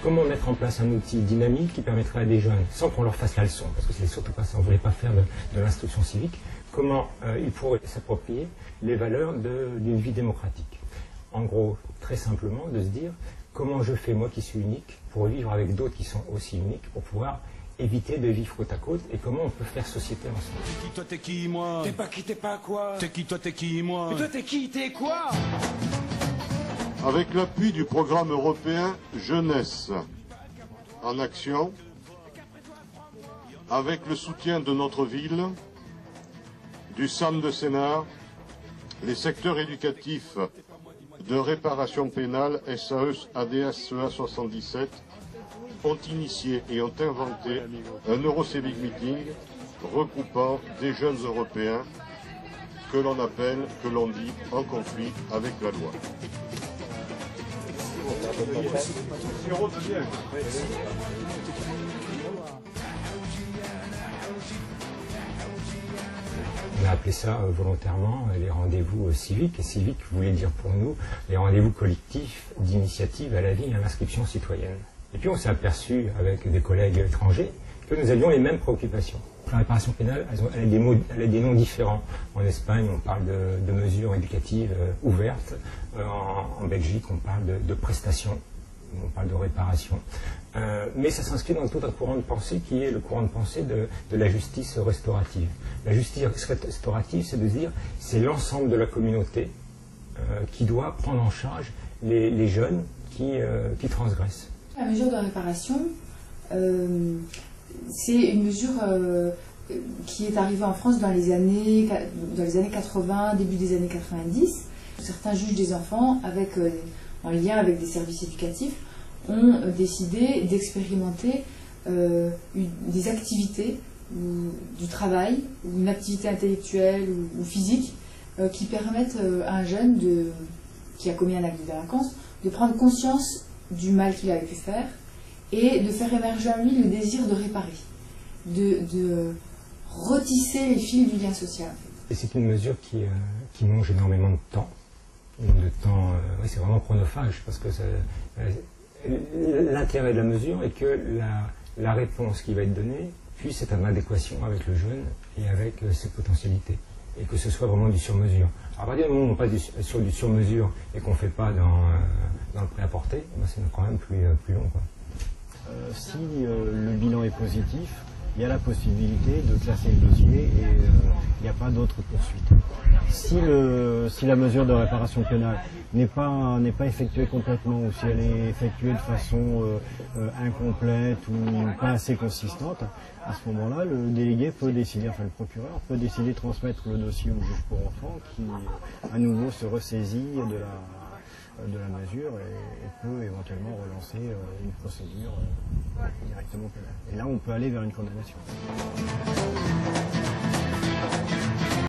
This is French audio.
Comment mettre en place un outil dynamique qui permettrait à des jeunes, sans qu'on leur fasse la leçon, parce que c'est surtout pas ça, on ne voulait pas faire de l'instruction civique, comment ils pourraient s'approprier les valeurs d'une vie démocratique. En gros, très simplement, de se dire comment je fais, moi qui suis unique, pour vivre avec d'autres qui sont aussi uniques, pour pouvoir éviter de vivre côte à côte, et comment on peut faire société ensemble. T'es qui, toi, t'es qui, moi? T'es pas qui, t'es pas quoi? T'es qui, toi, t'es qui, moi? Mais toi, t'es qui, t'es quoi? Avec l'appui du programme européen Jeunesse en action, avec le soutien de notre ville, du SAM de Sénart, les secteurs éducatifs de réparation pénale SAS ADSEA 77 ont initié et ont inventé un Eurocivic Meeting regroupant des jeunes Européens que l'on appelle, que l'on dit, en conflit avec la loi. On a appelé ça volontairement les rendez-vous civiques, et civique voulait dire pour nous les rendez-vous collectifs d'initiative à la vie et à l'inscription citoyenne. Et puis on s'est aperçu avec des collègues étrangers que nous avions les mêmes préoccupations. La réparation pénale, elle a des noms différents. En Espagne, on parle de mesures éducatives ouvertes. En Belgique, on parle de prestations. On parle de réparation. Mais ça s'inscrit dans tout un courant de pensée qui est le courant de pensée de la justice restaurative. La justice restaurative, c'est de dire c'est l'ensemble de la communauté qui doit prendre en charge les jeunes qui transgressent. La mesure de réparation, c'est une mesure qui est arrivée en France dans les années 80, début des années 90. Certains juges des enfants, en lien avec des services éducatifs, ont décidé d'expérimenter des activités, ou du travail, ou une activité intellectuelle ou physique qui permettent à un jeune qui a commis un acte de délinquance de prendre conscience du mal qu'il avait pu faire et de faire émerger en lui le désir de réparer, de retisser les fils du lien social. Et c'est une mesure qui mange énormément de temps. C'est vraiment chronophage, parce que l'intérêt de la mesure est que la réponse qui va être donnée puisse être en adéquation avec le jeune et avec ses potentialités, et que ce soit vraiment du sur-mesure. À partir du moment où on passe sur du sur-mesure et qu'on ne fait pas dans le prêt-à-porter, c'est quand même plus long, quoi. Si le bilan est positif, il y a la possibilité de classer le dossier et il n'y a pas d'autres poursuites. Si la mesure de réparation pénale n'est pas effectuée complètement, ou si elle est effectuée de façon incomplète ou pas assez consistante, à ce moment-là, le délégué peut décider, enfin le procureur peut décider de transmettre le dossier au juge pour enfants qui, à nouveau, se ressaisit de la mesure et peut éventuellement relancer une procédure directement pénale. Et là, on peut aller vers une condamnation.